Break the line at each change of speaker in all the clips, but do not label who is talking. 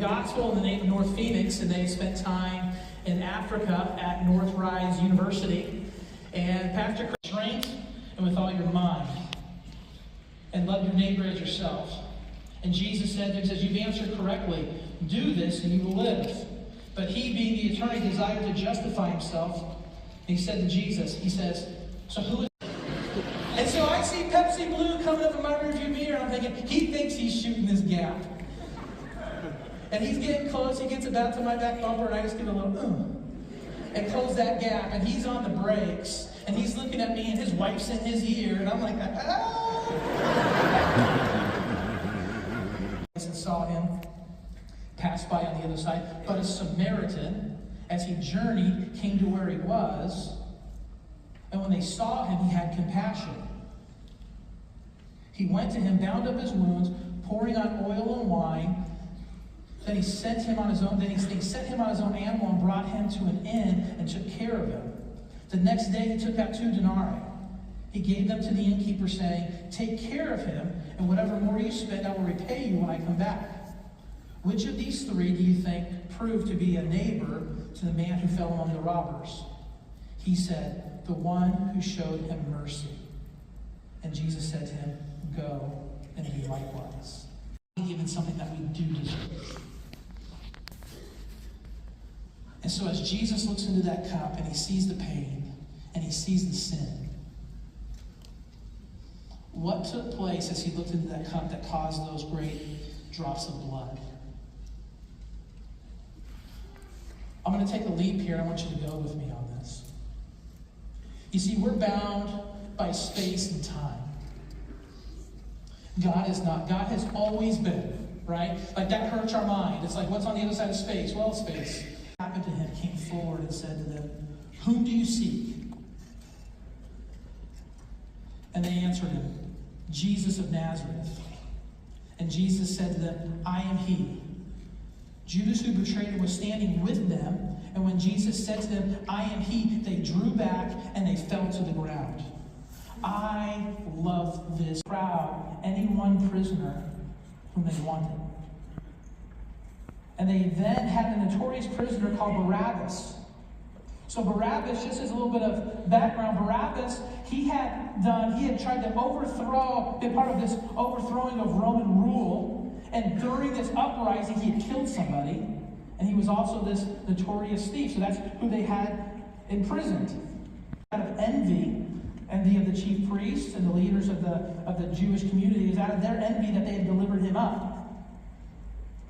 gospel in the name of North Phoenix, and they spent time in Africa at North Rise University. And Pastor Chris, drink and with all your mind, and love your neighbor as yourself. And Jesus said to him, says, you've answered correctly. Do this and you will live. But he, being the attorney, desired to justify himself. And he said to Jesus, he says, so who is... And so I see Pepsi Blue coming up in my rearview mirror, and I'm thinking, he thinks he's shooting this gap. And he's getting close. He gets about to my back bumper, and I just give a little, and close that gap. And he's on the brakes, and he's looking at me, and his wife's in his ear, and I'm like, and saw him pass by on the other side. But a Samaritan, as he journeyed, came to where he was. And when they saw him, he had compassion. He went to him, bound up his wounds, pouring on oil and wine. Then he sent him on his own. Then he sent him on his own animal and brought him to an inn and took care of him. The next day he took out 2 denarii. He gave them to the innkeeper, saying, take care of him, and whatever more you spend, I will repay you when I come back. Which of these 3 do you think proved to be a neighbor to the man who fell among the robbers? He said, the one who showed him mercy. And Jesus said to him, go and do likewise. Even something that we do deserve. And so as Jesus looks into that cup and he sees the pain and he sees the sin, what took place as he looked into that cup that caused those great drops of blood? I'm going to take a leap here. I want you to go with me on this. You see, we're bound by space and time. God is not. God has always been, right? Like that hurts our mind. It's like, what's on the other side of space? Well, space. What happened to him? Came forward and said to them, whom do you seek? And they answered him, Jesus of Nazareth. And Jesus said to them, I am he. Judas, who betrayed him, was standing with them. And when Jesus said to them, I am he, they drew back and they fell to the ground. I love this crowd, any one prisoner whom they wanted. And they then had a notorious prisoner called Barabbas. So Barabbas, just as a little bit of background, Barabbas, he had tried to overthrow, been part of this overthrowing of Roman rule. And during this uprising, he had killed somebody. And he was also this notorious thief. So that's who they had imprisoned. Out of envy of the chief priests and the leaders of the Jewish community, it was out of their envy that they had delivered him up.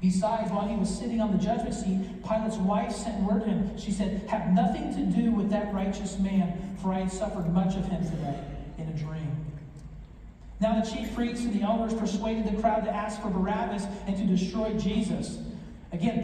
Besides, while he was sitting on the judgment seat, Pilate's wife sent word to him. She said, have nothing to do with that righteous man, for I had suffered much of him today in a dream. Now the chief priests and the elders persuaded the crowd to ask for Barabbas and to destroy Jesus. Again,